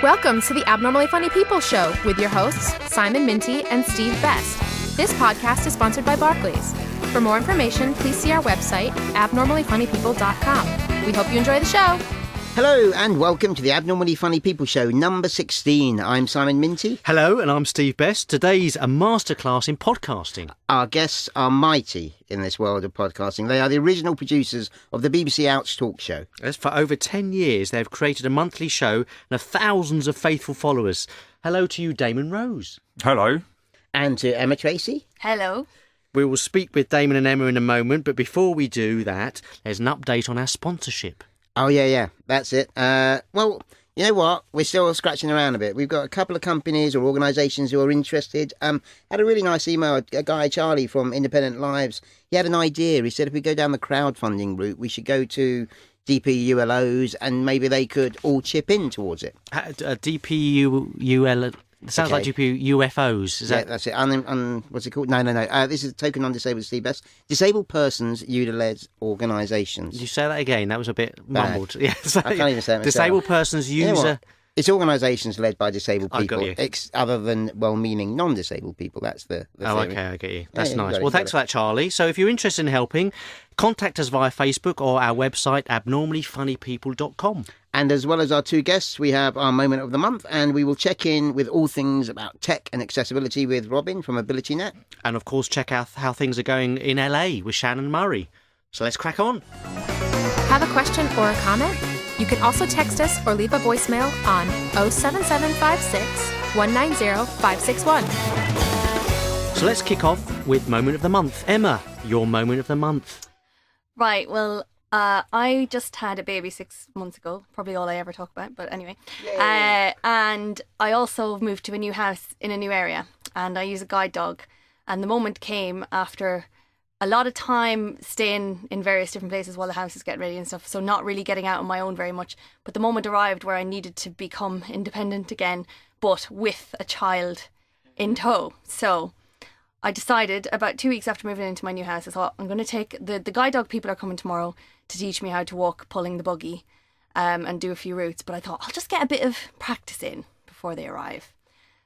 Welcome to the Abnormally Funny People Show with your hosts, Simon Minty and Steve Best. This podcast is sponsored by Barclays. For more information, please see our website, abnormallyfunnypeople.com. We hope you enjoy the show. Hello and welcome to the Abnormally Funny People Show, number 16. I'm Simon Minty. Hello, and I'm Steve Best. Today's a masterclass in podcasting. Our guests are mighty in this world of podcasting. They are the original producers of the BBC Ouch talk show. As for over 10 years, they've created a monthly show and have thousands of faithful followers. Hello to you, Damon Rose. Hello. And to Emma Tracey. Hello. We will speak with Damon and Emma in a moment, but before we do that, there's an update on our sponsorship. Oh, yeah, that's it. Well, you know what? We're still scratching around a bit. We've got a couple of companies or organisations who are interested. Had a really nice email, a guy, Charlie, from Independent Lives. He had an idea. He said if we go down the crowdfunding route, we should go to DPULOs and maybe they could all chip in towards it. DPUL... It sounds like GPU UFOs. Is that... That's it. What's it called? No. This is Token Non-Disabled Steve Best. Disabled Persons User-Led Organisations. Did you say that again? That was a bit mumbled. Yes. I can't even say it myself. Disabled Persons User... You know, it's organisations led by disabled people, I got you. Other than well-meaning non-disabled people. That's the Oh, theory. okay, I get you. That's nice. Well, Thanks for that, Charlie. So if you're interested in helping, contact us via Facebook or our website, abnormallyfunnypeople.com. And as well as our two guests, we have our moment of the month, and we will check in with all things about tech and accessibility with Robin from AbilityNet. And of course, check out how things are going in LA with Shannon Murray. So let's crack on. Have a question or a comment? You can also text us or leave a voicemail on 07756 190 561. So let's kick off with moment of the month. Emma, your moment of the month. Right, well, I just had a baby 6 months ago, probably all I ever talk about, but anyway. And I also moved to a new house in a new area, and I use a guide dog. And the moment came after a lot of time staying in various different places while the house is getting ready and stuff, so not really getting out on my own very much. But the moment arrived where I needed to become independent again, but with a child in tow. So I decided about 2 weeks after moving into my new house, I thought, I'm going to take the guide dog people are coming tomorrow to teach me how to walk pulling the buggy and do a few routes. But I thought I'll just get a bit of practice in before they arrive.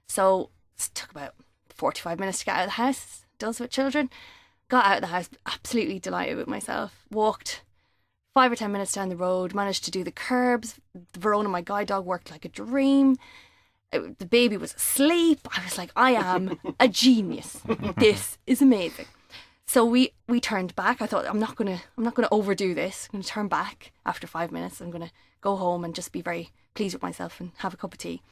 So it took about 45 minutes to get out of the house. It does with children. Got out of the house, absolutely delighted with myself. Walked 5 or 10 minutes down the road, managed to do the curbs. Verona, my guide dog, worked like a dream. The baby was asleep. I was like, I am a genius. This is amazing. So we turned back. I thought I'm not gonna overdo this. I'm gonna turn back after 5 minutes. I'm gonna go home and just be very pleased with myself and have a cup of tea.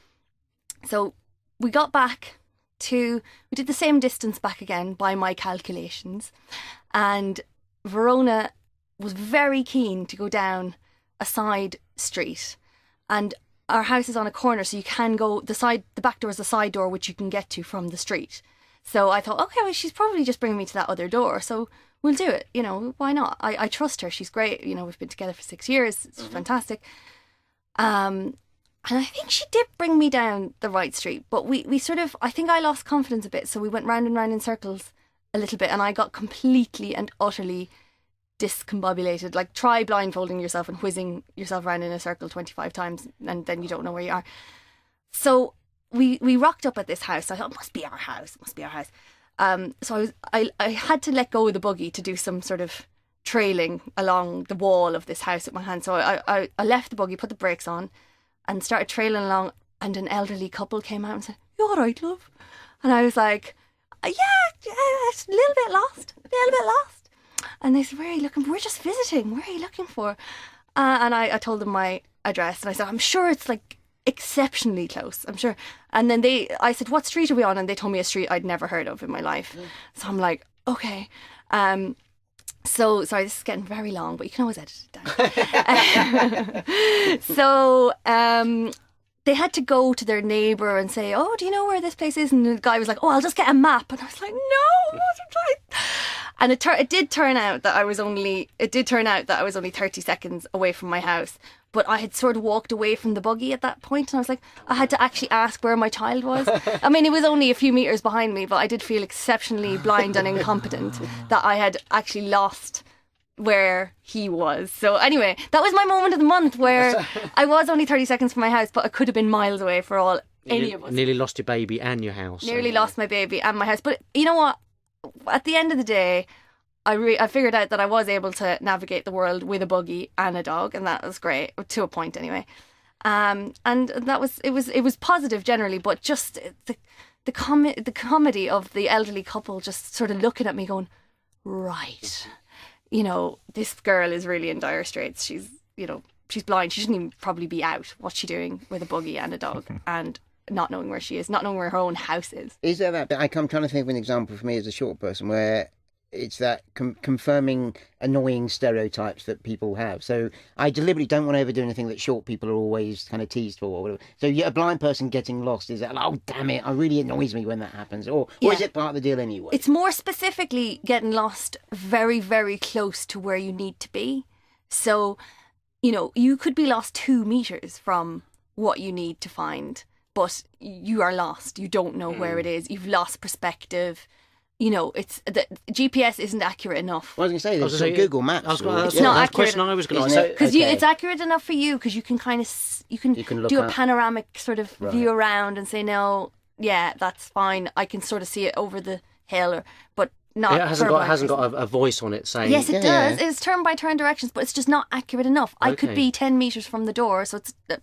So we got back we did the same distance back again by my calculations, and Verona was very keen to go down a side street, and our house is on a corner, so you can go the back door is a side door which you can get to from the street. So I thought, okay, well, she's probably just bringing me to that other door, so we'll do it. Why not? I trust her. She's great. We've been together for 6 years. It's fantastic. And I think she did bring me down the right street, but we sort of, I think I lost confidence a bit, so we went round and round in circles a little bit, and I got completely and utterly discombobulated. Like, try blindfolding yourself and whizzing yourself around in a circle 25 times, and then you don't know where you are. So we rocked up at this house. I thought, it must be our house. So I had to let go of the buggy to do some sort of trailing along the wall of this house with my hand. So I left the buggy, put the brakes on, and started trailing along, and an elderly couple came out and said, "You all right, love?" And I was like, yeah, a little bit lost. And they said, "Where are you looking for?" "We're just visiting. Where are you looking for?" And I told them my address, and I said, "I'm sure it's like exceptionally close. I'm sure." And then I said, "What street are we on?" And they told me a street I'd never heard of in my life. So I'm like, okay. So, sorry, this is getting very long, but you can always edit it down. So, they had to go to their neighbour and say, "Oh, do you know where this place is?" And the guy was like, "Oh, I'll just get a map." And I was like, "No, and it did turn out that I was only 30 seconds away from my house. But I had sort of walked away from the buggy at that point, and I was like, I had to actually ask where my child was. I mean, it was only a few metres behind me, but I did feel exceptionally blind and incompetent that I had actually lost where he was. So anyway, that was my moment of the month where I was only 30 seconds from my house, but I could have been miles away for all any of us. Nearly lost your baby and your house. Nearly lost my baby and my house. But you know what? At the end of the day, I figured out that I was able to navigate the world with a buggy and a dog, and that was great, to a point anyway. And that was it was positive generally, but just the comedy of the elderly couple just sort of looking at me going, right, you know, this girl is really in dire straits. She's blind. She shouldn't even probably be out. What's she doing with a buggy and a dog and not knowing where she is, not knowing where her own house is? Is there that bit? I'm trying to think of an example for me as a short person where it's that confirming annoying stereotypes that people have. So I deliberately don't want to ever do anything that short people are always kind of teased for or whatever. So a blind person getting lost, is that, oh, damn it, it really annoys me when that happens? Or is it part of the deal anyway? It's more specifically getting lost very, very close to where you need to be. So, you know, you could be lost 2 meters from what you need to find, but you are lost. You don't know where it is. You've lost perspective. You know, it's the GPS isn't accurate enough. I was going to say, there's some Google Maps. It's not accurate. Question I was going to say. Because it's accurate enough for you, because you can kind of you can do a panoramic sort of view around and say, no, yeah, that's fine. I can sort of see it over the hill, but not. It hasn't got a voice on it saying. Yes, it does. It's turn by turn directions, but it's just not accurate enough. I could be 10 meters from the door, so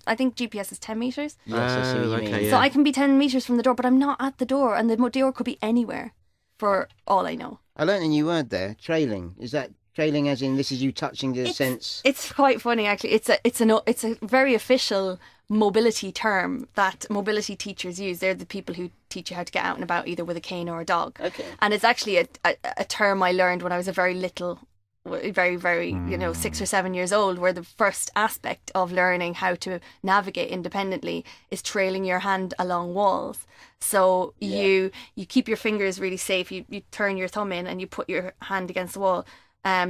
I think GPS is 10 meters. Yes, I see what you mean. So I can be 10 meters from the door, but I'm not at the door, and the door could be anywhere. For all I know. I learned a new word there, trailing. Is that trailing as in this is you touching the sense? It's quite funny actually. It's a very official mobility term that mobility teachers use. They're the people who teach you how to get out and about either with a cane or a dog. Okay. And it's actually a term I learned when I was a very little, very, very, 6 or 7 years old, where the first aspect of learning how to navigate independently is trailing your hand along walls. So you keep your fingers really safe. You turn your thumb in and you put your hand against the wall.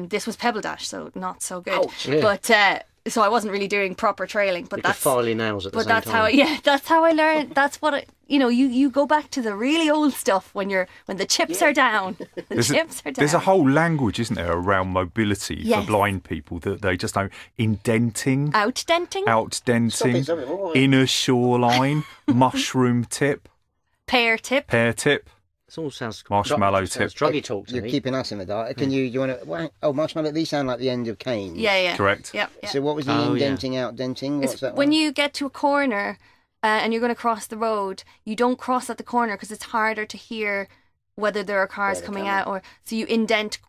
This was Pebble Dash, so not so good. Ouch, yeah. But so I wasn't really doing proper trailing. But that's file your nails at the same time. That's how I learned. That's what you go back to the really old stuff when the chips are down. There's a whole language, isn't there, around mobility for blind people that they just know. Indenting, outdenting, inner shoreline, mushroom tip, pear tip. It all sounds marshmallow tip. Druggy talk to You're me. keeping us in the dark. Can you want to? Oh, marshmallow. These sound like the end of canes. Yeah. Correct. Yep. So what was the indenting, outdenting? What's that? When you get to a corner and you're going to cross the road, you don't cross at the corner because it's harder to hear whether there are cars coming out, or so you indent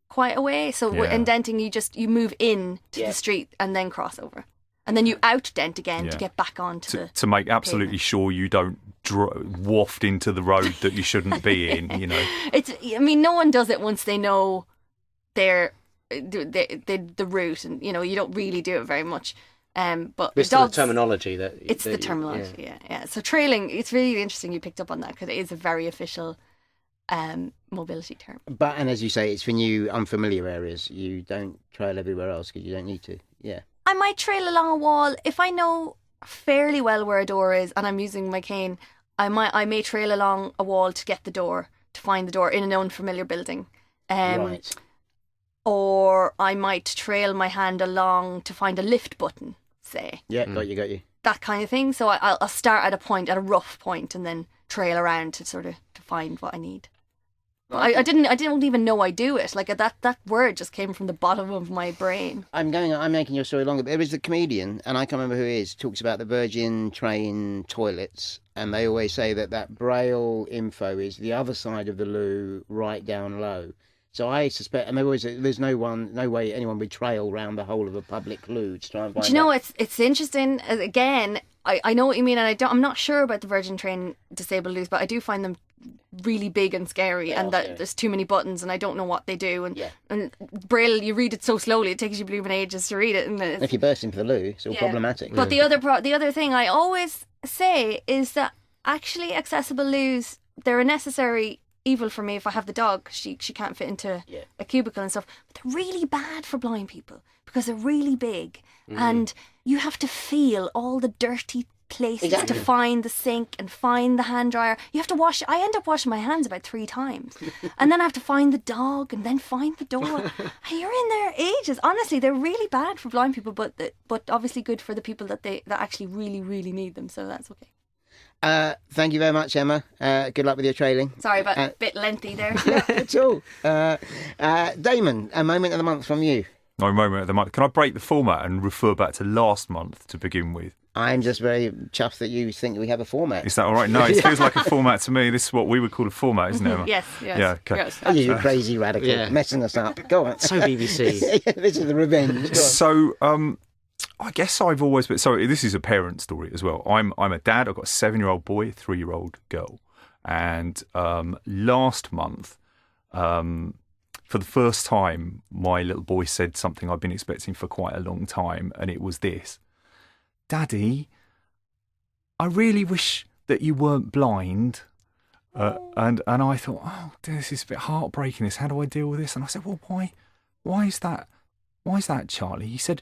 quite a way. So indenting, you move in to the street and then cross over. And then you outdent again to get back onto to make absolutely sure you don't waft into the road that you shouldn't be in. No one does it once they know the route, and you don't really do it very much. But it's the terminology the terminology. Yeah. So trailing, it's really interesting you picked up on that, because it is a very official mobility term. And as you say, it's for new unfamiliar areas. You don't trail everywhere else because you don't need to. Yeah. I might trail along a wall if I know fairly well where a door is and I'm using my cane. I may trail along a wall to get the door, to find the door in an unfamiliar building. Right. Or I might trail my hand along to find a lift button, say. Yeah, got you. That kind of thing. So I'll start at a rough point, and then trail around to sort of to find what I need. I didn't even know I do it. Like that word just came from the bottom of my brain. I'm making your story longer. But there was the comedian, and I can't remember who he is, talks about the Virgin train toilets, and they always say that Braille info is the other side of the loo, right down low. So I suspect, and there's no way anyone would trail around the whole of a public loo to try and find. Do you know, it's interesting. Again, I know what you mean, and I'm not sure about the Virgin train disabled loos, but I do find them really big and scary, and that there's too many buttons, and I don't know what they do. And Braille, you read it so slowly, it takes you blooming ages to read it. And if you burst into the loo, it's all problematic. But the other thing I always say is that actually accessible loos, they're a necessary evil for me if I have the dog. She can't fit into a cubicle and stuff. But they're really bad for blind people because they're really big, and you have to feel all the dirty places to find the sink and find the hand dryer. You have to wash. I end up washing my hands about 3 times. And then I have to find the dog and then find the door. And you're in there ages. Honestly, they're really bad for blind people, but obviously good for the people that actually really, really need them. So that's okay. Thank you very much, Emma. Good luck with your trailing. Sorry about a bit lengthy there. It's all. Damon, a moment of the month from you. No moment of the month. Can I break the format and refer back to last month to begin with? I'm just very chuffed that you think we have a format. Is that all right? No, it feels like a format to me. This is what we would call a format, isn't it, Emma? Yes. Yeah, okay. Yes, You crazy radical, messing us up. Go on. So BBC. This is the revenge. Go on. So, I guess I've always been... So this is a parent story as well. I'm a dad. I've got a 7-year-old boy, a 3-year-old girl. And last month, for the first time, my little boy said something I've been expecting for quite a long time, and it was this. Daddy, I really wish that you weren't blind. And I thought, oh, this is a bit heartbreaking. How do I deal with this? And I said, well, why is that? Why is that, Charlie? He said,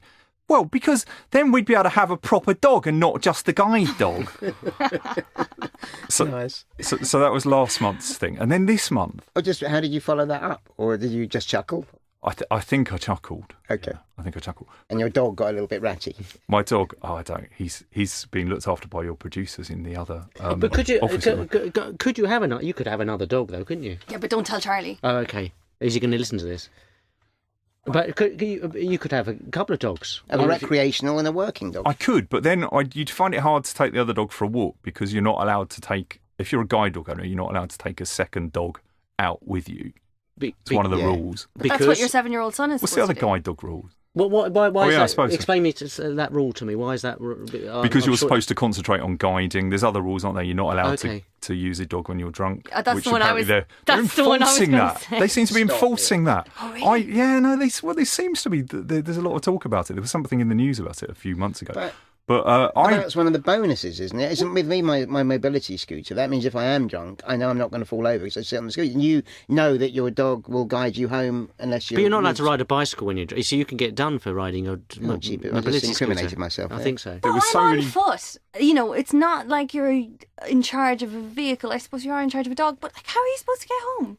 well, because then we'd be able to have a proper dog and not just the guide dog. Nice. So that was last month's thing. And then this month... Or just how did you follow that up? Or did you just chuckle? I think I chuckled. Okay. Yeah, I think I chuckled. And your dog got a little bit ratty? My dog, I don't. He's been looked after by your producers in the other But could you office. could you have another? You could have another dog though, couldn't you? Yeah, but don't tell Charlie. Oh, okay. Is he going to listen to this? But you could have a couple of dogs. A recreational and a working dog. I could, but then you'd find it hard to take the other dog for a walk because you're not allowed to take... If you're a guide dog owner, you're not allowed to take a second dog out with you. It's one of the rules. That's what your 7-year-old son is What's supposed the other to do. guide dog rules? Why is I that? suppose so. Explain that rule to me. Why is that? Because you're supposed to concentrate on guiding. There's other rules, aren't there? You're not allowed to use a dog when you're drunk. That's the one I was. They're That's the one I was enforcing going that. to say. They seem to be enforcing that. Oh, really? There seems to be. There's a lot of talk about it. There was something in the news about it a few months ago. But that's one of the bonuses, isn't it? Isn't with me my mobility scooter? That means if I am drunk, I know I'm not going to fall over because I sit on the scooter. And you know that your dog will guide you home unless you. But you're not allowed to ride a bicycle when you're drunk. So you can get done for riding a mobility scooter. mobility I just incriminated scooter. myself. I think so. There was I'm so on many. foot. You know, it's not like you're in charge of a vehicle. I suppose you are in charge of a dog, but like, how are you supposed to get home?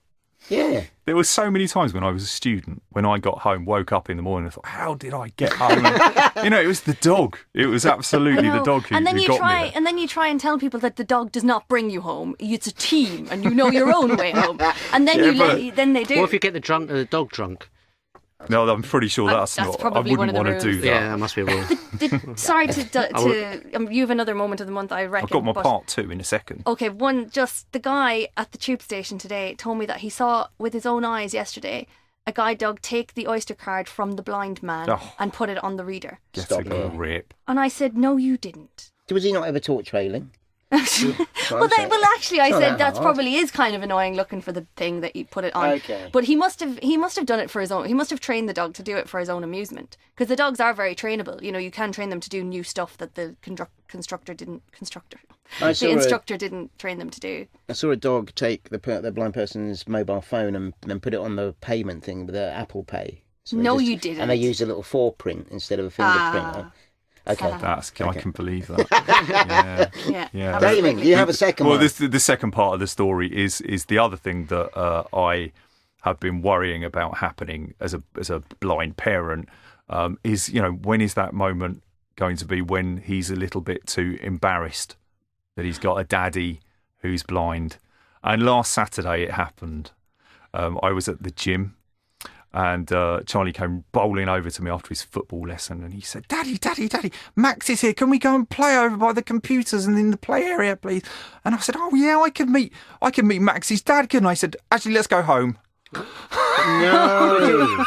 Yeah. There were so many times when I was a student, when I got home, woke up in the morning and thought, how did I get home? And, it was the dog. It was absolutely the dog who got me there. And then you try and tell people that the dog does not bring you home. It's a team and you know your own way home. And then then they do. What if you get the dog drunk? No, I'm pretty sure that's not. I probably one wouldn't of the want to do rules. that. Yeah, that must be a rule. Sorry you have another moment of the month, I reckon. I've got my part 2 in a second. Okay, just the guy at the tube station today told me that he saw with his own eyes yesterday a guide dog take the Oyster card from the blind man and put it on the reader. Get a grip. And I said, no, you didn't. Was he not ever taught trailing? Well, actually, I said that probably is kind of annoying looking for the thing that you put it on. Okay. But he must have done it for his own. He must have trained the dog to do it for his own amusement. Because the dogs are very trainable. You know, you can train them to do new stuff that the instructor didn't train them to do. I saw a dog take the blind person's mobile phone and then put it on the payment thing with the Apple Pay. So you didn't. And they used a little foreprint instead of a fingerprint. Okay. I can believe that. Yeah. Damon, you have a second one. Well, the second part of the story is the other thing that I have been worrying about happening as a blind parent is, when is that moment going to be when he's a little bit too embarrassed that he's got a daddy who's blind. And last Saturday it happened. I was at the gym. And Charlie came bowling over to me after his football lesson and he said, Daddy, Max is here. Can we go and play over by the computers and in the play area, please? And I said, oh, yeah, I could meet Max's dad, couldn't I? Said, actually, let's go home. No.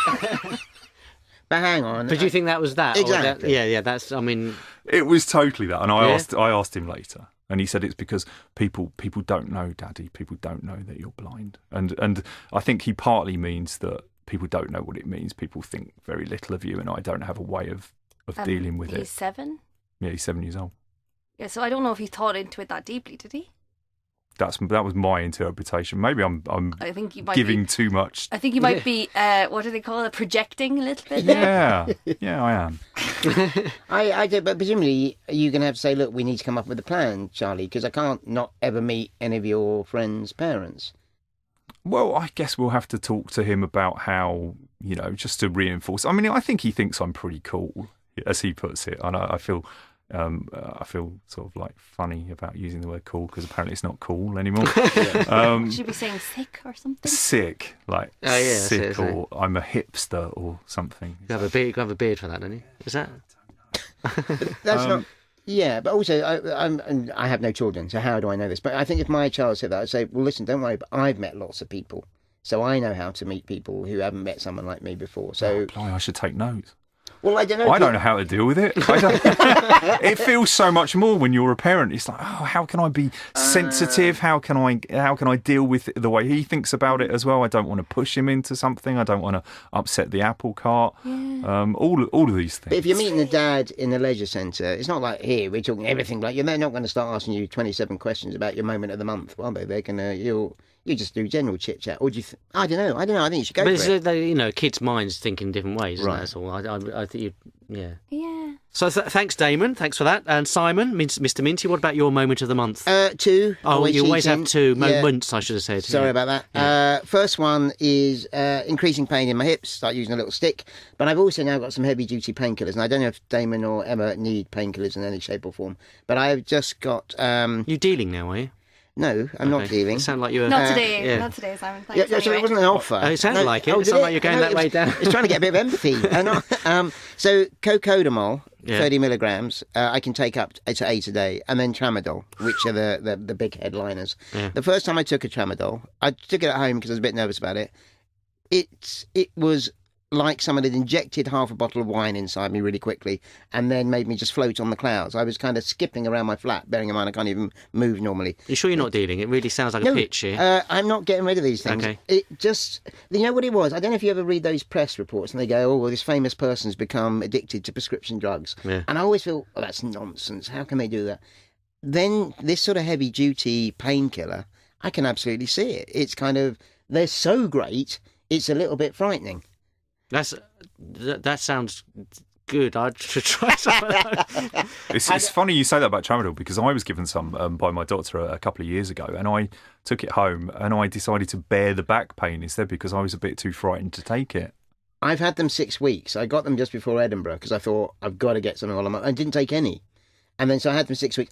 But hang on. But do you think that was that? Exactly. Yeah, that's, I mean... It was totally that. And I asked him later. And he said it's because people don't know, Daddy. People don't know that you're blind. And I think he partly means that people don't know what it means. People think very little of you, and I don't have a way of dealing with it. He's 7? Yeah, he's 7 years old. Yeah, so I don't know if he thought into it that deeply, did he? That was my interpretation. Maybe I'm I think you might giving be, too much. I think you might be, what do they call it, projecting a little bit Yeah, yeah, I am. I do, but presumably you're going to have to say, look, we need to come up with a plan, Charlie, because I can't not ever meet any of your friends' parents. Well, I guess we'll have to talk to him about how, just to reinforce. I mean, I think he thinks I'm pretty cool, as he puts it, and I feel sort of like funny about using the word cool because apparently it's not cool anymore. Should you be saying sick or something? Sick, like sick, or I'm a hipster or something. You have a beard for that, don't you? Is that? That's not. Yeah, but also I have no children, so how do I know this? But I think if my child said that, I'd say, well, listen, don't worry, but I've met lots of people, so I know how to meet people who haven't met someone like me before. So I should take notes. Well, I don't know. I don't know how to deal with it. It feels so much more when you're a parent. It's like, oh, how can I be sensitive? How can I deal with it the way he thinks about it as well? I don't want to push him into something. I don't want to upset the apple cart. Yeah. All of these things. But if you're meeting a dad in a leisure centre, it's not like here we're talking everything. Like they're not going to start asking you 27 questions about your moment of the month, are they? They're gonna you just do general chit chat, or do you? I don't know. I think you should go for it. Kids' minds think in different ways, isn't right? That's all. I think you, yeah. Yeah. So thanks, Damon. Thanks for that. And Simon, Mr. Minty, what about your moment of the month? 2. Oh, you always cheating. have 2 moments. Yeah. I should have said. Sorry about that. Yeah. First one is increasing pain in my hips. Start using a little stick, but I've also now got some heavy-duty painkillers, and I don't know if Damon or Emma need painkillers in any shape or form. But I've just got. You dealing now, are you? No, I'm not dealing. You sound like you were... Not today, not today, Simon. Thanks, so anyway. it wasn't an offer. Oh, it sounded like it. It sounded like you're going that way down. It's trying to get a bit of empathy. So cocodamol, 30 milligrams, I can take up to 8 a day, and then tramadol, which are the big headliners. Yeah. The first time I took a tramadol, I took it at home because I was a bit nervous about it. It was like someone had injected half a bottle of wine inside me really quickly and then made me just float on the clouds. I was kind of skipping around my flat, bearing in mind I can't even move normally. You sure you're not dealing? It really sounds like a pitch here. I'm not getting rid of these things. Okay. It just... You know what it was? I don't know if you ever read those press reports and they go, oh, well, this famous person's become addicted to prescription drugs. Yeah. And I always feel, oh, that's nonsense. How can they do that? Then this sort of heavy-duty painkiller, I can absolutely see it. It's kind of... They're so great, it's a little bit frightening. That sounds good. I should try some of those. It's funny you say that about tramadol because I was given some by my doctor a couple of years ago, and I took it home and I decided to bear the back pain instead because I was a bit too frightened to take it. I've had them 6 weeks. I got them just before Edinburgh because I thought I've got to get something while I'm up. I didn't take any, and then so I had them 6 weeks.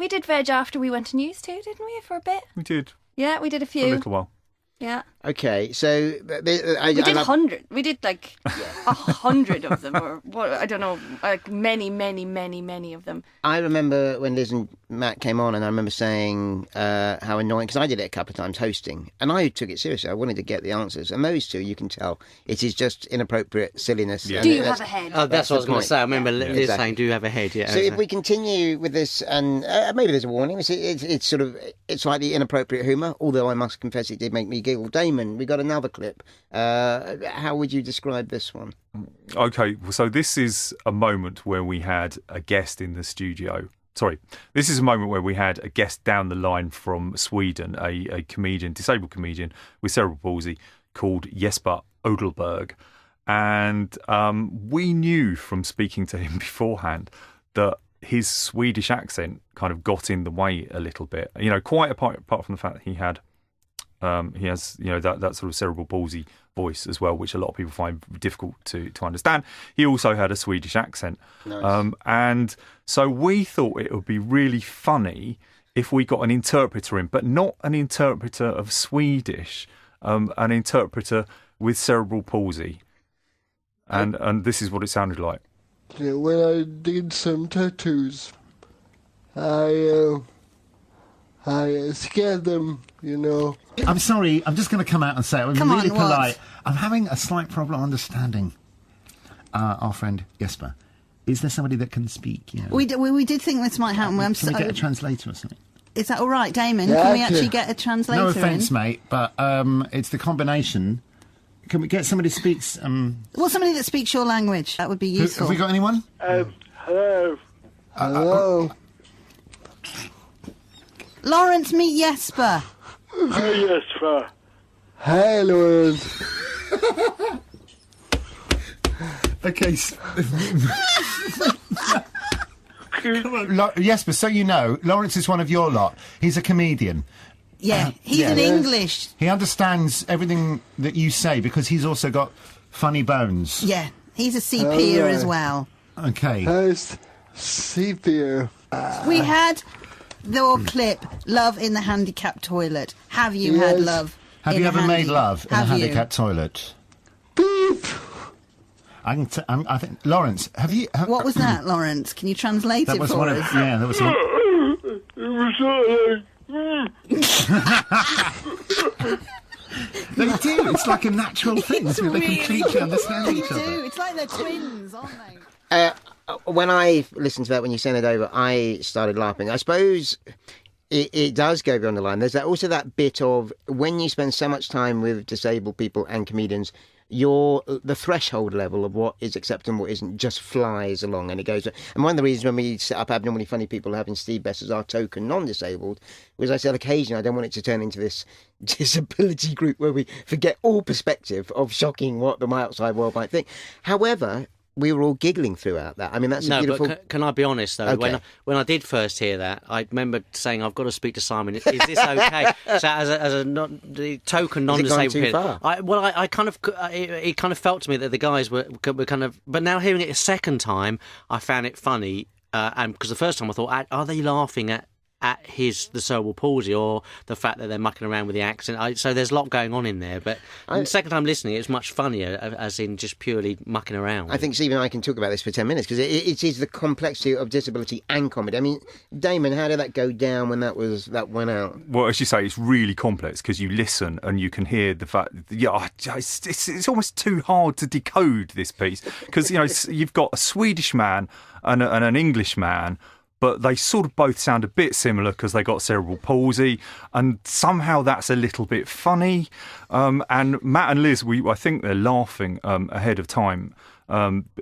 did veg after we went to news too, didn't we? For a bit. We did. Yeah, we did a For few. a little while. Yeah. Okay, so We did 100. We did like 100 of them, or what? I don't know, like many of them. I remember when Liz and Matt came on, and I remember saying how annoying, because I did it a couple of times hosting, and I took it seriously. I wanted to get the answers, and those two, you can tell, it is just inappropriate silliness. Yeah. Do you have a head? Oh, that's what I was going to point. say. I remember Liz Exactly. saying, "Do you have a head?" Yeah. So if we continue with this, and maybe there's a warning, it's sort of, it's slightly inappropriate humour, although I must confess it did make me giggle. Damon, we got another clip. How would you describe this one? Okay, so this is a moment where we had a guest in the studio. Sorry, this is a moment where we had a guest down the line from Sweden, a comedian, disabled comedian with cerebral palsy called Jesper Odelberg. And we knew from speaking to him beforehand that his Swedish accent kind of got in the way a little bit. You know, quite apart from the fact that he has, you know, that sort of cerebral palsy voice as well, which a lot of people find difficult to understand. He also had a Swedish accent. Nice. And so we thought it would be really funny if we got an interpreter in, but not an interpreter of Swedish, an interpreter with cerebral palsy. And this is what it sounded like. Yeah, when I did some tattoos, I scared them, you know. I'm sorry, I'm just going to come out and say it. I'm Come really on, what? polite. I'm having a slight problem understanding our friend Jesper. Is there somebody that can speak? You know? We did think this might happen. I'm Can we get a so, translator or something? is that all right, Damon? Yeah, Can we I actually can. get a translator No offence, in? mate, but it's the combination. Can we get somebody who speaks... Well, somebody that speaks your language. That would be useful. have we got anyone? Hello. Hello. Lawrence, meet Jesper. Yes, sir. Hey, Lawrence. Okay. Come on. Jesper, so you know, Lawrence is one of your lot. He's a comedian. Yeah, he's yeah. in English. He understands everything that you say because he's also got funny bones. Yeah, he's a CPer right. as well. Okay. Nice. Sepia. We had your clip, Love in the Handicapped Toilet. Have you had Yes. love Have in you a ever made love in a Have you? handicapped toilet? Beep. I think Lawrence, have you? What was that, Lawrence? Can you translate That it was for one us? of. Yeah, that was one. It was sort of like... They do. It's like a natural thing. It's They really completely understand They each other. do. It's like they're twins, aren't they? When I listened to that, when you sent it over, I started laughing. I suppose it does go beyond the line. There's also that bit of when you spend so much time with disabled people and comedians, the threshold level of what is acceptable and what isn't just flies along, and it goes. And one of the reasons when we set up Abnormally Funny People, having Steve Best as our token non-disabled, was I said occasionally I don't want it to turn into this disability group where we forget all perspective of shocking what the outside world might think. However, we were all giggling throughout that. I mean, that's a beautiful... but can I be honest though? Okay. When I did first hear that, I remember saying, "I've got to speak to Simon. Is this okay?" So as the token non-disabled, too far? I kind of it kind of felt to me that the guys were kind of. But now hearing it a second time, I found it funny, and because the first time I thought, are they laughing at the cerebral palsy or the fact that they're mucking around with the accent? So there's a lot going on in there. But the second time listening, it's much funnier, as in just purely mucking around. I think Steve and I can talk about this for 10 minutes because it is the complexity of disability and comedy. I mean, Damon, how did that go down when that went out? Well, as you say, it's really complex because you listen and you can hear the fact. Yeah, it's almost too hard to decode this piece because you've got a Swedish man and an English man. But they sort of both sound a bit similar because they got cerebral palsy, and somehow that's a little bit funny. And Matt and Liz, I think they're laughing ahead of time. They're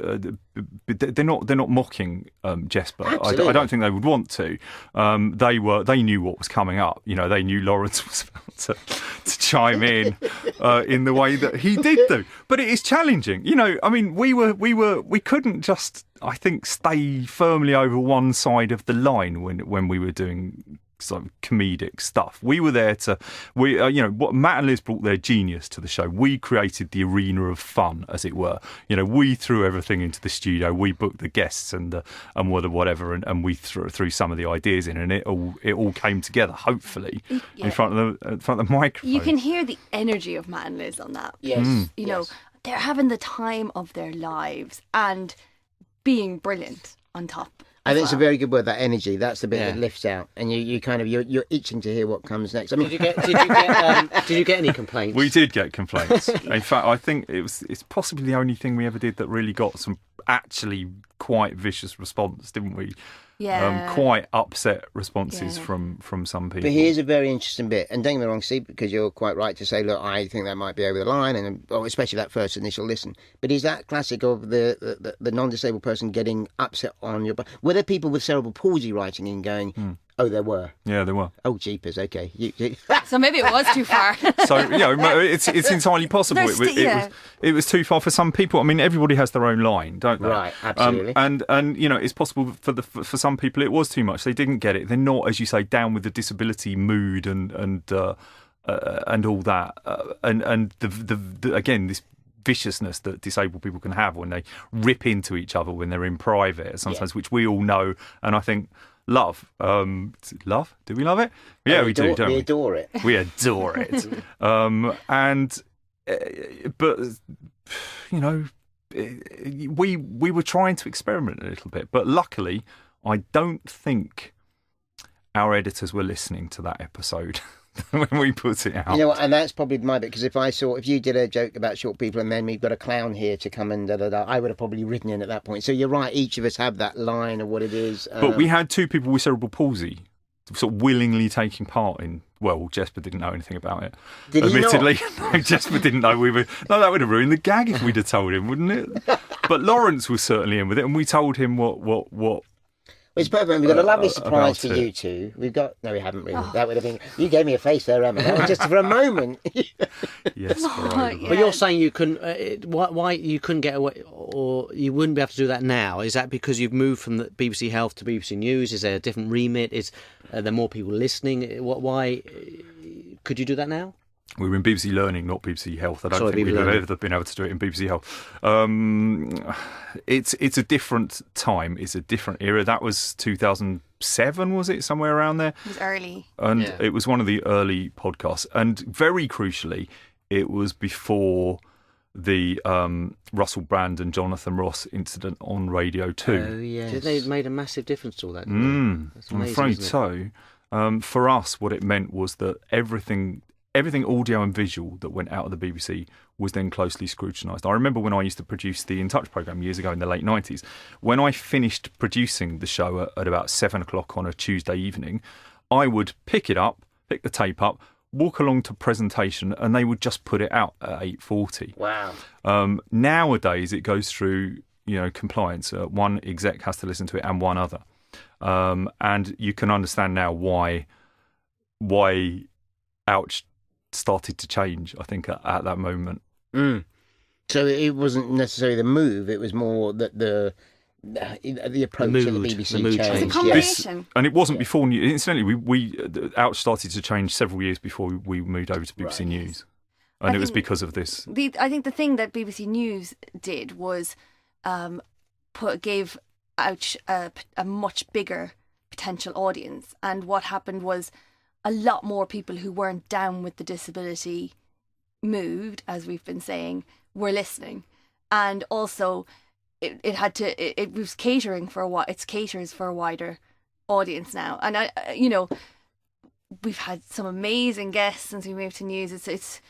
not mocking Jesper. I don't think they would want to. They knew what was coming up. They knew Lawrence was about to chime in the way that he did do. But it is challenging. I mean, we couldn't just, I think, stay firmly over one side of the line when we were doing sort of comedic stuff. We were there to, what Matt and Liz brought their genius to the show. We created the arena of fun, as it were. We threw everything into the studio. We booked the guests and whatever, and we threw some of the ideas in, and it all came together. Hopefully, in front of the microphone. You can hear the energy of Matt and Liz on that. Yes. They're having the time of their lives and being brilliant on top. I think it's a very good word, that energy. That's the bit that lifts out, and you're itching to hear what comes next. I mean, Did you get any complaints? We did get complaints. In fact, I think it's possibly the only thing we ever did that really got some actually quite vicious response, didn't we? Yeah. Quite upset responses from some people. But here's a very interesting bit, and don't get me wrong, Steve, because you're quite right to say, look, I think that might be over the line, and especially that first initial listen. But is that classic of the non-disabled person getting upset on your... Were there people with cerebral palsy writing in going, oh, there were? Yeah, there were. Oh, jeepers, okay. So maybe it was too far. So, it's entirely possible. It was too far for some people. I mean, everybody has their own line, don't they? Right, absolutely. And it's possible for some people it was too much. They didn't get it. They're not, as you say, down with the disability mood and all that. And again, this viciousness that disabled people can have when they rip into each other when they're in private sometimes, which we all know. And I think... Love. Love? Do we love it? Yeah, we do, don't we? We adore it. We adore it. But we were trying to experiment a little bit. But luckily, I don't think our editors were listening to that episode when we put it out. You know what, and that's probably my bit, because if you did a joke about short people and then we've got a clown here to come and I would have probably written in at that point. So you're right, each of us have that line of what it is. But we had two people with cerebral palsy sort of willingly taking part in... Well, Jesper didn't know anything about it. Did admittedly. he not? No, Jesper didn't know we were... No, that would have ruined the gag if we'd have told him, wouldn't it? But Lawrence was certainly in with it, and we told him what Well, it's perfect. We've got a lovely surprise for you two. No, we haven't really. That would have been... You gave me a face there, Emma. That was just for a moment. Yes, But you're saying you couldn't... why you couldn't get away, or you wouldn't be able to do that now? Is that because you've moved from the BBC Health to BBC News? Is there a different remit? Are there more people listening? Why could you do that now? We were in BBC Learning, not BBC Health. I don't think we've ever been able to do it in BBC Health. It's a different time. It's a different era. That was 2007, was it? Somewhere around there. It was early. And it was one of the early podcasts. And very crucially, it was before the Russell Brand and Jonathan Ross incident on Radio 2. Oh, yes. They made a massive difference to all that. I'm afraid so. For us, what it meant was that everything audio and visual that went out of the BBC was then closely scrutinised. I remember when I used to produce the In Touch programme years ago in the late 90s, when I finished producing the show at about 7 o'clock on a Tuesday evening, I would pick the tape up, walk along to presentation, and they would just put it out at 8:40. Wow. Nowadays, it goes through compliance. One exec has to listen to it and one other. And you can understand now why Ouch started to change, I think, at that moment. So it wasn't necessarily the move, it was more that the approach of the BBC changed. It's a combination. And it wasn't before News. Incidentally, we Ouch started to change several years before we moved over to BBC News. And it was because of this. I think the thing that BBC News did was gave Ouch a much bigger potential audience. And what happened was a lot more people who weren't down with the disability mood, as we've been saying, were listening. And also it was catering for it caters for a wider audience now. And we've had some amazing guests since we moved to News. It's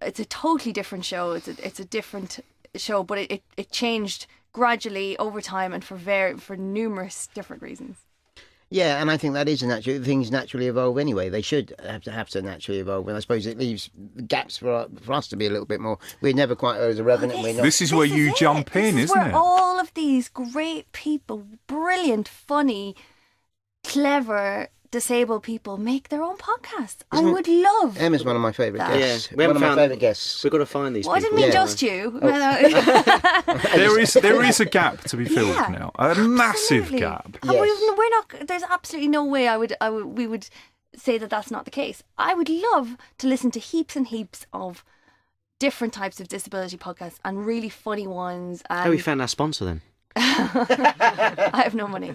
a totally different show. It's a different show, but it changed gradually over time and for numerous different reasons. Yeah, and I think that is things naturally evolve anyway. They should have to naturally evolve, and I suppose it leaves gaps for us to be a little bit more. We're never quite as irreverent. This is where you jump in, isn't it? All of these great people, brilliant, funny, clever, disabled people make their own podcasts. I would love. Emma's one of my favourite that. guests. Yeah, we One of haven't my found- favourite guests. We've got to find these Well, I people. didn't mean Yeah. just you. There is a gap to be filled Yeah, now, a massive absolutely. gap. And we're not. There's absolutely no way we would say that that's not the case. I would love to listen to heaps and heaps of different types of disability podcasts and really funny ones. And How we found our sponsor then? I have no money.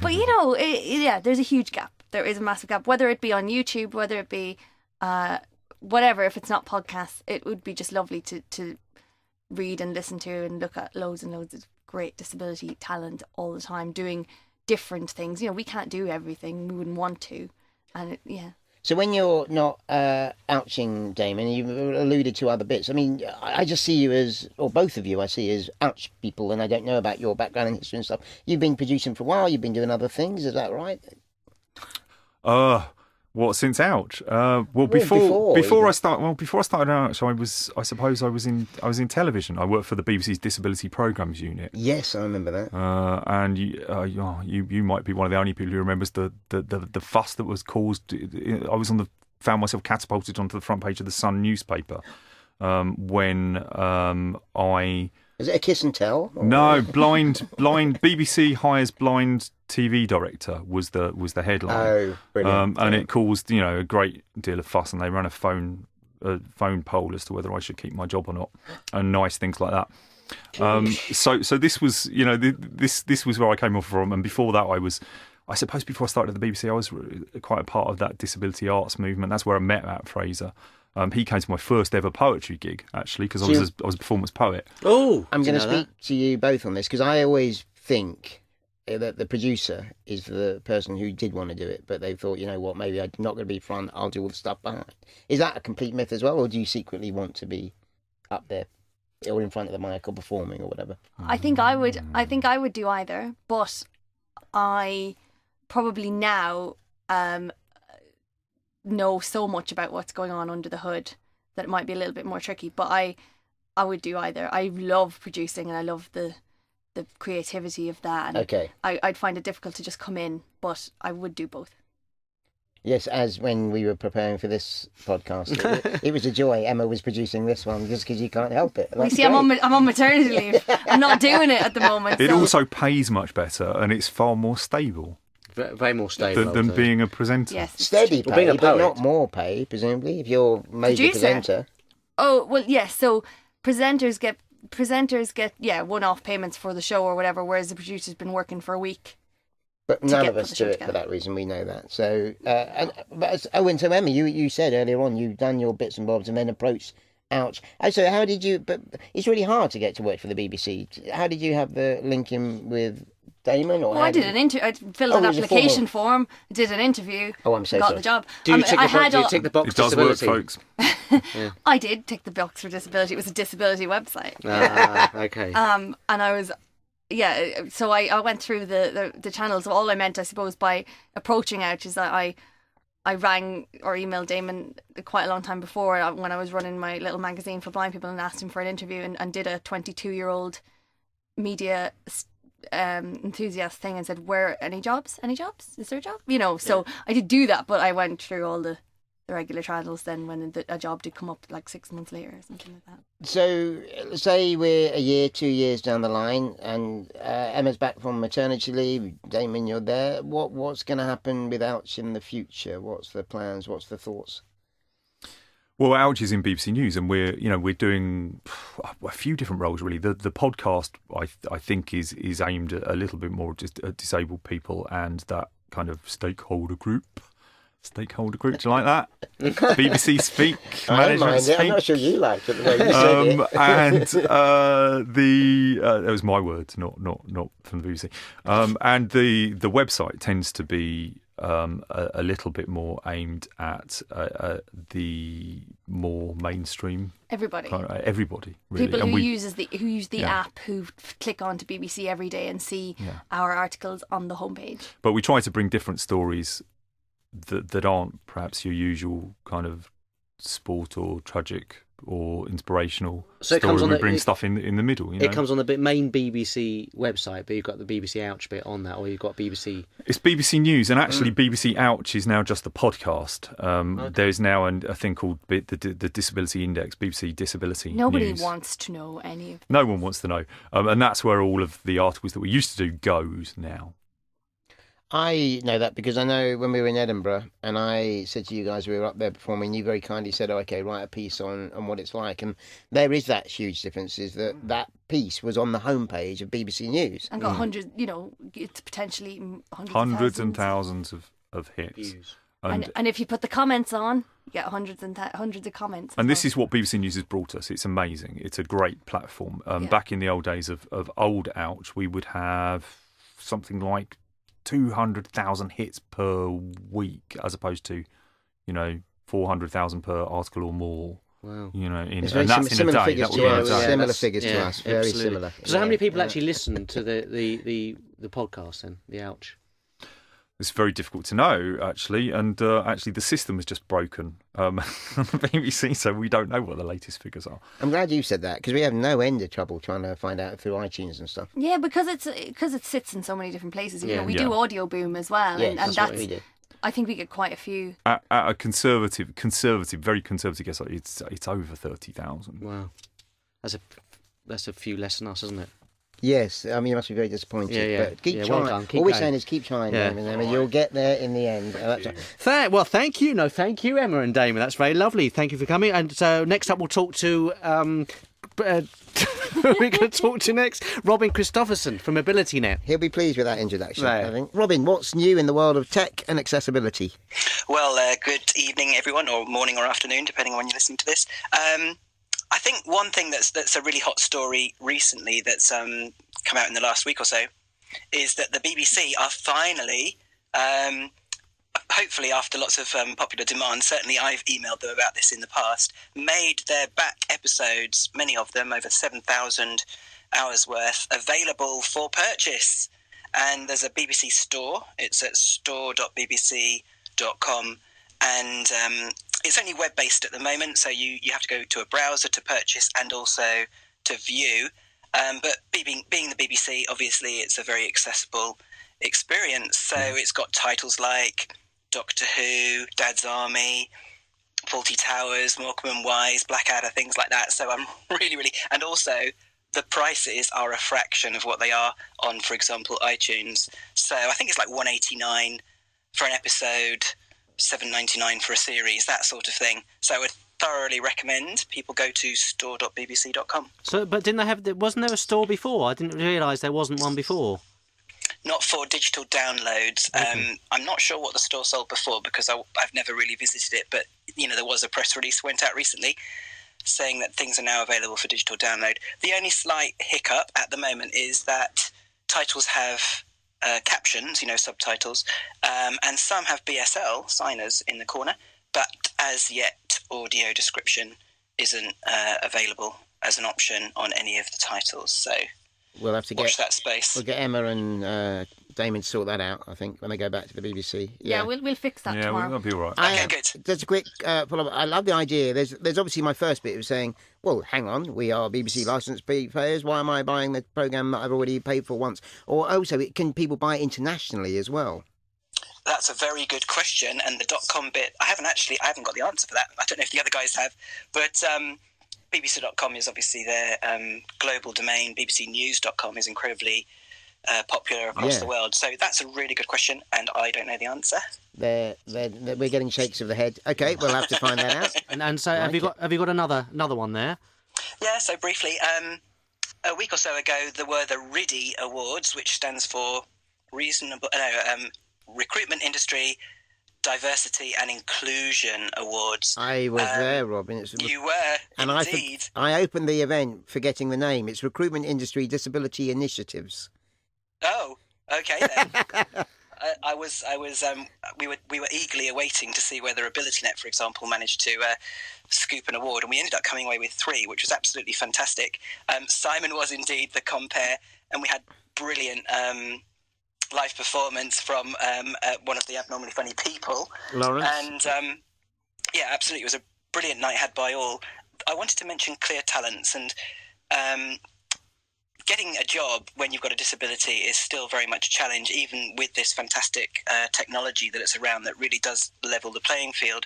But you know, yeah, there's a huge gap. There is a massive gap. Whether it be on YouTube, whether it be whatever, if it's not podcasts, it would be just lovely to read and listen to and look at loads and loads of great disability talent all the time doing different things. You know, we can't do everything. We wouldn't want to. And yeah. So when you're not ouching Damon, you alluded to other bits. I mean, I just see you as, or both of you I see as ouch people, and I don't know about your background and history and stuff. You've been producing for a while, you've been doing other things, is that right? What, since Ouch? before Before I started Ouch, I was in television. I worked for the BBC's Disability Programmes Unit. Yes, I remember that. And you might be one of the only people who remembers the fuss that was caused. I found myself catapulted onto the front page of the Sun newspaper when I. Is it a kiss and tell? Or... No, blind. BBC hires blind TV director was the headline. Oh, brilliant! And it caused a great deal of fuss, and they ran a phone poll as to whether I should keep my job or not, and nice things like that. So this was this was where I came off from, and before that I suppose before I started at the BBC I was quite a part of that disability arts movement. That's where I met Matt Fraser. He came to my first ever poetry gig, actually, because I was a performance poet. Oh, I'm going to speak to you both on this, because I always think that the producer is the person who did want to do it, but they thought, you know what, maybe I'm not going to be front, I'll do all the stuff behind. Is that a complete myth as well, or do you secretly want to be up there or in front of the mic or performing or whatever? I think I would do either, but I probably now know so much about what's going on under the hood that it might be a little bit more tricky, but I would do either. I love producing and I love the creativity of that, and okay. I'd find it difficult to just come in, but I would do both. Yes, as when we were preparing for this podcast, it was a joy. Emma was producing this one just because you can't help it. You see, I'm on maternity leave. I'm not doing it at the moment. It so. also pays much better, and it's far more stable. Very more stable than being a presenter. Yes, steady well, being pay, a but poet. not more pay, presumably, if you're a major presenter. Oh well, yes. So presenters get one-off payments for the show or whatever, whereas the producer's been working for a week. But none of us do it for that reason. We know that. So, and so Emma, you said earlier on you've done your bits and bobs and then approached Ouch. So how did you? But it's really hard to get to work for the BBC. How did you have the link in with Damon? Or I did I filled an application form, did an interview. Oh, I'm so got sorry. the job. Do you tick the box? It does work, disability? folks. Yeah. I did tick the box for disability. It was a disability website. Okay. And I was, so I went through the channels. All I meant, I suppose, by approaching Ouch is that I rang or emailed Damon quite a long time before when I was running my little magazine for blind people and asked him for an interview and did a 22-year-old media enthusiast thing and said, where, any jobs? Is there a job? So I did do that, but I went through all the regular channels then when a job did come up like 6 months later or something like that. So say we're a year, 2 years down the line and Emma's back from maternity leave, Damon, you're there. What's going to happen with Ouch in the future? What's the plans? What's the thoughts? Well, Ouch is in BBC News, and we're doing a few different roles really. The podcast I think is aimed at a little bit more just at disabled people and that kind of stakeholder group. Do you like that? BBC Speak, management speak. I'm not sure you liked it the way you said it. And that was my words, not from the BBC. And the website tends to be a little bit more aimed at the more mainstream. Everybody, really. People and who use the Yeah. app, who click onto BBC every day and see our articles on the homepage. But we try to bring different stories that aren't perhaps your usual kind of sport or tragic or inspirational So it story. comes on We the- bring it- stuff in the middle. You know? It comes on the main BBC website, but you've got the BBC Ouch bit on that, or you've got BBC. It's BBC News, and actually BBC Ouch is now just a podcast. There's now a thing called the Disability Index, BBC Disability Nobody News. wants to know any of No one wants to know. And that's where all of the articles that we used to do goes now. I know that because I know when we were in Edinburgh and I said to you guys we were up there performing, you very kindly said, oh, OK, write a piece on what it's like. And there is that huge difference, is that piece was on the homepage of BBC News. and got hundreds, it's potentially Hundreds and thousands. thousands of hits. Views. And if you put the comments on, you get hundreds of comments. And this is what BBC News has brought us. It's amazing. It's a great platform. Back in the old days of old Ouch, we would have something like 200,000 hits per week, as opposed to, 400,000 per article or more. Wow. It's And that's in a similar day. figures That to would be us. in a day. Similar figures to us. Very absolutely. similar. So how many people actually listen to the podcast then, the Ouch? It's very difficult to know, actually, and actually the system is just broken on the BBC, so we don't know what the latest figures are. I'm glad you said that because we have no end of trouble trying to find out through iTunes and stuff. Yeah, because it sits in so many different places. Yeah. We do Audio Boom as well, Yeah, and that's that's what we do. I think we get quite a few. At a conservative, very conservative guess, it's over 30,000. Wow, that's a few less than us, isn't it? Yes, I mean, you must be very disappointed. Yeah. But keep Yeah, trying. well done. Keep All we're going. saying is keep trying, Yeah. Damon. I mean, you'll get there in the end. Thank you. No, thank you, Emma and Damon. That's very lovely. Thank you for coming. And so next up, we'll talk to. Who are we going to talk to next? Robin Christopherson from AbilityNet. He'll be pleased with that introduction, Right. I think. Robin, what's new in the world of tech and accessibility? Well, good evening, everyone, or morning or afternoon, depending on when you're listening to this. I think one thing that's a really hot story recently that's come out in the last week or so is that the BBC are finally, hopefully after lots of popular demand, certainly I've emailed them about this in the past, made their back episodes, many of them, over 7,000 hours worth, available for purchase. And there's a BBC store. It's at store.bbc.com. And it's only web-based at the moment, so you have to go to a browser to purchase and also to view. But being the BBC, obviously, it's a very accessible experience. So it's got titles like Doctor Who, Dad's Army, Fawlty Towers, Morecambe and Wise, Blackadder, things like that. So I'm really... And also, the prices are a fraction of what they are on, for example, iTunes. So I think it's like $1.89 for an episode, $7.99 for a series, that sort of thing. So I would thoroughly recommend people go to store.bbc.com. So, but wasn't there a store before? I didn't realise there wasn't one before. Not for digital downloads. Okay. I'm not sure what the store sold before because I've never really visited it, but there was a press release went out recently saying that things are now available for digital download. The only slight hiccup at the moment is that titles have captions, subtitles, and some have BSL signers in the corner, but as yet audio description isn't available as an option on any of the titles. So We'll have to watch that space. We'll get Emma and Damon to sort that out, I think, when they go back to the BBC. Yeah, we'll fix that tomorrow. That'll be all right. Okay, good. There's a quick follow-up. I love the idea. There's obviously my first bit of saying, well, hang on, we are BBC licensed payers. Why am I buying the programme that I've already paid for once? Or also, can people buy it internationally as well? That's a very good question, and the .com bit, I haven't got the answer for that. I don't know if the other guys have, but BBC.com is obviously their global domain. BBCnews.com is incredibly popular across the world. So that's a really good question, and I don't know the answer. We're getting shakes of the head. Okay, we'll have to find that out. And so have you got another one there? Yeah. So briefly, a week or so ago, there were the RIDI Awards, which stands for Recruitment Industry Diversity and Inclusion Awards. I was there, Robin. You were, and indeed. I opened the event forgetting the name. It's Recruitment Industry Disability Initiatives. Oh, okay then. We were eagerly awaiting to see whether AbilityNet, for example, managed to scoop an award, and we ended up coming away with 3, which was absolutely fantastic. Simon was indeed the compere, and we had brilliant live performance from one of the Abnormally Funny people. Lawrence. And absolutely, it was a brilliant night had by all. I wanted to mention clear talents, and getting a job when you've got a disability is still very much a challenge, even with this fantastic technology that it's around that really does level the playing field.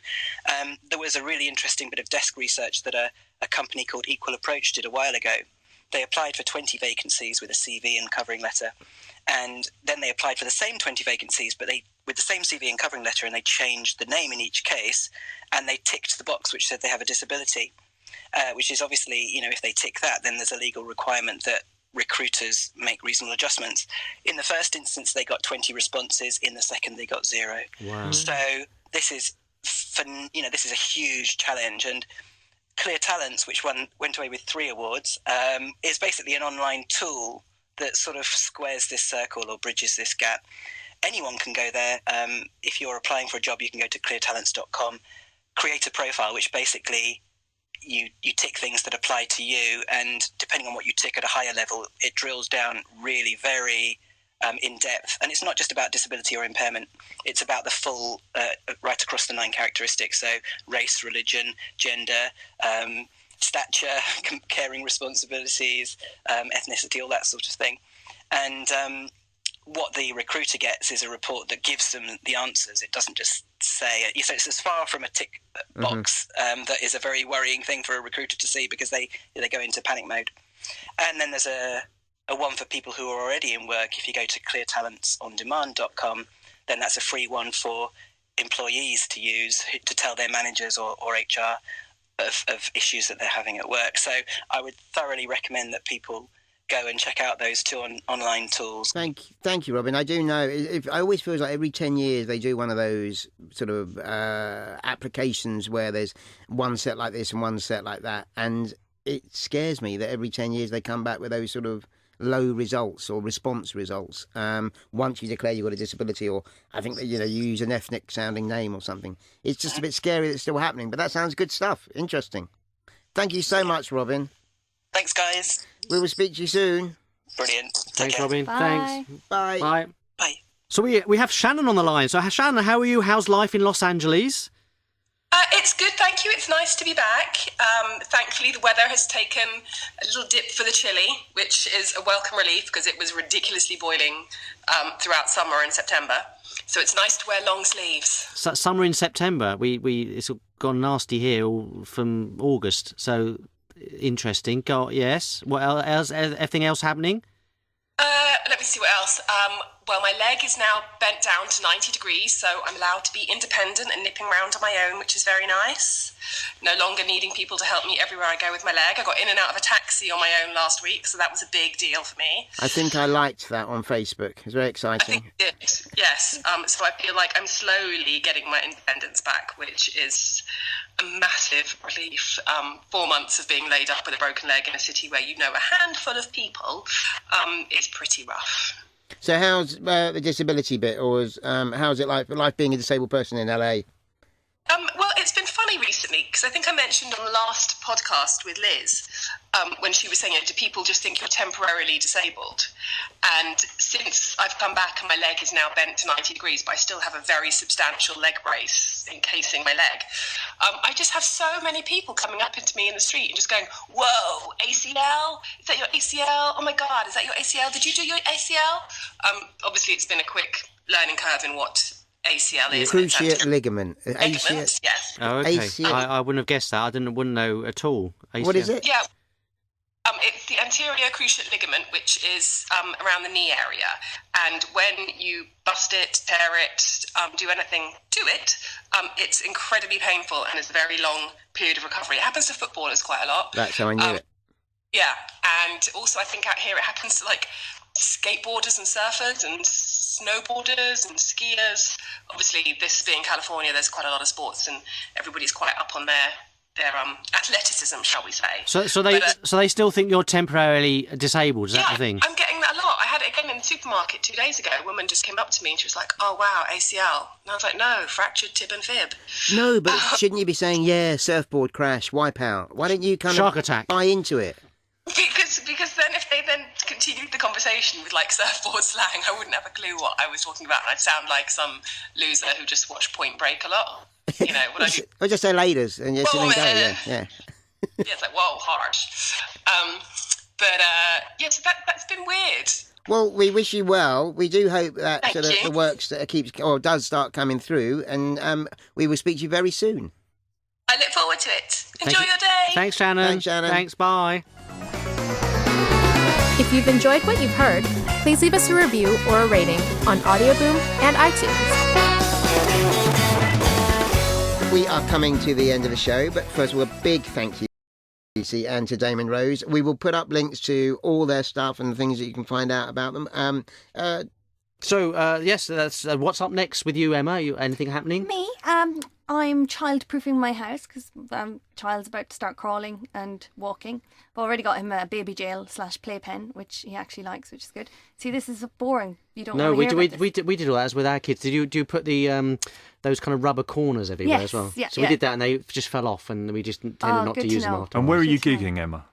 There was a really interesting bit of desk research that a company called Equal Approach did a while ago. They applied for 20 vacancies with a CV and covering letter, and then they applied for the same 20 vacancies, but with the same CV and covering letter, and they changed the name in each case, and they ticked the box which said they have a disability, which is obviously, if they tick that, then there's a legal requirement that recruiters make reasonable adjustments. In the first instance, they got 20 responses. In the second, they got 0. Wow. So this is, this is a huge challenge. And Clear Talents, which went away with 3 awards, is basically an online tool that sort of squares this circle or bridges this gap. Anyone can go there. If you're applying for a job, you can go to cleartalents.com, create a profile, which basically you tick things that apply to you, and depending on what you tick at a higher level, it drills down really very in depth. And it's not just about disability or impairment, it's about the full, right across the 9 characteristics, so race, religion, gender, stature, caring responsibilities, ethnicity, all that sort of thing. And what the recruiter gets is a report that gives them the answers. It doesn't just say it. So it's as far from a tick box that is a very worrying thing for a recruiter to see, because they go into panic mode. And then there's a one for people who are already in work. If you go to cleartalentsondemand.com, then that's a free one for employees to use to tell their managers or HR of issues that they're having at work. So I would thoroughly recommend that people go and check out those 2 online tools. Thank you, Robin. I do know. I always feel like every 10 years they do one of those sort of applications where there's one set like this and one set like that, and it scares me that every 10 years they come back with those sort of low results or response results. Once you declare you've got a disability, or I think that you use an ethnic sounding name or something. It's just a bit scary that it's still happening. But that sounds good stuff. Interesting. Thank you so much, Robin. Thanks, guys. We will speak to you soon. Brilliant. Thanks, Robin. Bye. Thanks. Bye. Bye. Bye. So we have Shannon on the line. So Shannon, how are you? How's life in Los Angeles? It's good, thank you. It's nice to be back. Thankfully, the weather has taken a little dip for the chilly, which is a welcome relief because it was ridiculously boiling throughout summer and September. So it's nice to wear long sleeves. So, summer in September. It's gone nasty here all from August. So interesting. Yes. What else? Anything else happening? Let me see what else. Well, my leg is now bent down to 90 degrees, so I'm allowed to be independent and nipping around on my own, which is very nice. No longer needing people to help me everywhere I go with my leg. I got in and out of a taxi on my own last week, so that was a big deal for me. I think I liked that on Facebook. It was very exciting. I think you did, yes. So I feel like I'm slowly getting my independence back, which is a massive relief. 4 months of being laid up with a broken leg in a city where you know a handful of people is pretty rough. So how's the disability bit, or how's it like being a disabled person in LA? Well, it's been funny recently, because I think I mentioned on the last podcast with Liz, when she was saying, do people just think you're temporarily disabled? And since I've come back and my leg is now bent to 90 degrees, but I still have a very substantial leg brace encasing my leg, I just have so many people coming up into me in the street and just going, whoa, ACL? Is that your ACL? Oh my God, is that your ACL? Did you do your ACL? Obviously, it's been a quick learning curve in what ACL is. Cruciate ligament. Ligaments, yes. Oh, okay. ACL. I wouldn't have guessed that. Wouldn't know at all. ACL. What is it? Yeah. It's the anterior cruciate ligament, which is around the knee area. And when you bust it, tear it, do anything to it, it's incredibly painful and it's a very long period of recovery. It happens to footballers quite a lot. That's how I knew it. Yeah. And also I think out here it happens to like skateboarders and surfers and snowboarders and skiers. Obviously, this being California, there's quite a lot of sports and everybody's quite up on their athleticism, shall we say. So they still think you're temporarily disabled, is that the thing? I'm getting that a lot. I had it again in the supermarket 2 days ago. A woman just came up to me and she was like, oh wow, ACL. And I was like, no, fractured tib and fib. No, but shouldn't you be saying, yeah, surfboard crash, wipe out? Why don't you Shark attack. buy into it? Because then if they then continued the conversation with like surfboard slang, I wouldn't have a clue what I was talking about, and I'd sound like some loser who just watched Point Break a lot. You know, what I do. Or just say ladies and just go, yeah. Yeah, it's like, whoa, harsh. So that's been weird. Well, we wish you well. We do hope that Thank you. the works does start coming through, and we will speak to you very soon. I look forward to it. Enjoy your day. Thanks, Shannon. Thanks, Shannon. Thanks, bye. If you've enjoyed what you've heard, please leave us a review or a rating on Audioboom and iTunes. We are coming to the end of the show, but first of all, a big thank you to Tracey and to Damon Rose. We will put up links to all their stuff and the things that you can find out about them. Yes, that's what's up next with you, Emma? Anything happening? Me? I'm child-proofing my house because child's about to start crawling and walking. I've already got him a baby jail / playpen, which he actually likes, which is good. See, this is boring. You don't. No, want to hear we did all that with our kids. Do you put the those kind of rubber corners everywhere as well? Yeah, so we did that, and they just fell off, and we just tended not to use them after. And where are you gigging, Emma?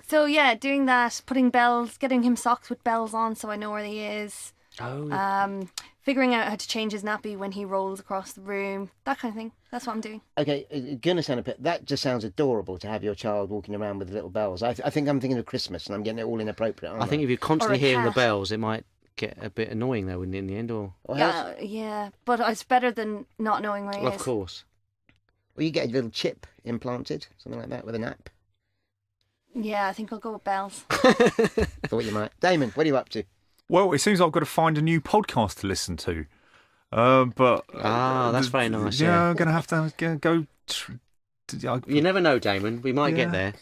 So yeah, doing that, putting bells, getting him socks with bells on, so I know where he is. Oh. Figuring out how to change his nappy when he rolls across the room, that kind of thing. That's what I'm doing. Okay, gonna sound a bit. That just sounds adorable to have your child walking around with little bells. I think I'm thinking of Christmas, and I'm getting it all inappropriate. I think if you're constantly hearing the bells, it might get a bit annoying though, wouldn't it, in the end? Or yeah, but it's better than not knowing where he is. Of course. Well, you get a little chip implanted, something like that, with an app. Yeah, I think I'll go with bells. Thought you might. Damon, what are you up to? Well, it seems I've got to find a new podcast to listen to. That's very nice. Yeah, I'm going to have to go. You never know, Damon. We might get there.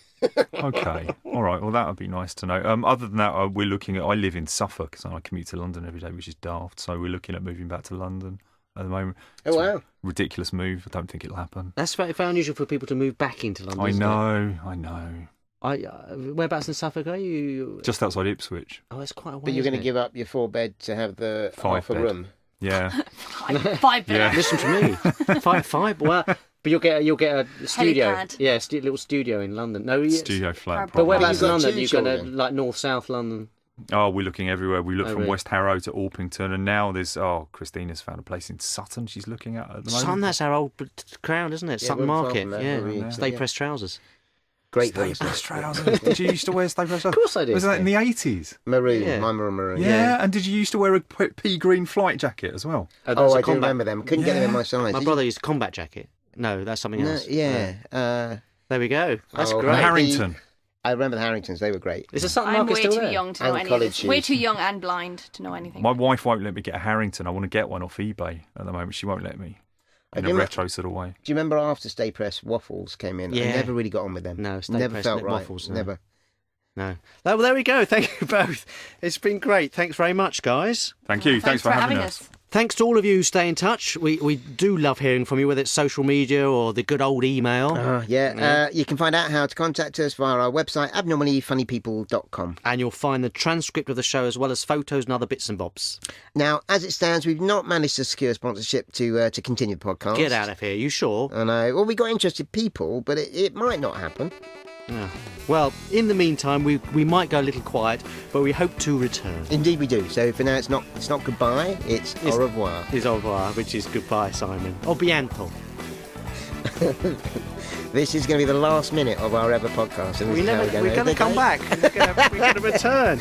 Okay. All right. Well, that would be nice to know. Other than that, we're looking at. I live in Suffolk, so I commute to London every day, which is daft. So we're looking at moving back to London at the moment. Oh, wow. Ridiculous move. I don't think it'll happen. That's very unusual for people to move back into London. I know. Whereabouts in Suffolk are you? Just outside Ipswich. Oh, it's quite a way. But you're going to give up your 4-bed to have the half a room. Yeah. 5 bed. Yeah. Listen to me. Five. Well, but you'll get a studio. Helipad. Yeah, little studio in London. No, Studio flat. But where Plus are you got London? two You're going to children. like North South London. Oh, we're looking everywhere. We look from really? West Harrow to Orpington, and now there's Christina's found a place in Sutton. She's looking at the moment. Sutton, that's our old crowd, isn't it? Yeah, Sutton we're far Market. from that, Yeah, we're stay yeah. pressed trousers. Great Stay things. pressed trousers. Did you used to wear stay pressed trousers? Of course I did. Was that in the 80s? Maroon. Yeah. Mine were maroon. Yeah. And did you used to wear a pea green flight jacket as well? Oh, I do remember them. Couldn't get them in my size. My brother used a combat jacket. No, that's something else. Yeah. There we go. That's Oh, great. Harrington. I remember the Harringtons. They were great. Is the Sutton I'm Market way still too there? young to know And any of college this. Way shoes. too young and blind to know anything. My wife won't let me get a Harrington. I want to get one off eBay at the moment. She won't let me. In a retro sort of way. Do you remember after Stay Press waffles came in? Yeah. I never really got on with them. No, Stay never Press, felt right. waffles. No. Never. No. Well, there we go. Thank you both. It's been great. Thanks very much, guys. Thank you. Thanks for having us. Thanks to all of you who stay in touch. We do love hearing from you, whether it's social media or the good old email. You can find out how to contact us via our website, abnormallyfunnypeople.com. And you'll find the transcript of the show as well as photos and other bits and bobs. Now, as it stands, we've not managed to secure sponsorship to continue the podcast. Get out of here. You sure? I know. Well, we got interested people, but it might not happen. Yeah. Well, in the meantime, we might go a little quiet, but we hope to return. Indeed we do. So for now, it's not goodbye, it's au revoir. It's au revoir, which is goodbye, Simon. Or bientôt. This is going to be the last minute of our ever podcast. And We're going to come back. We're going to return.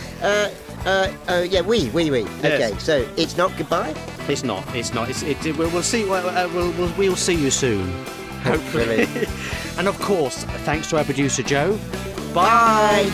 Oui. Yes. Okay, so it's not goodbye? It's not. We'll see. We'll see you soon. Hopefully. And of course, thanks to our producer Joe. Bye.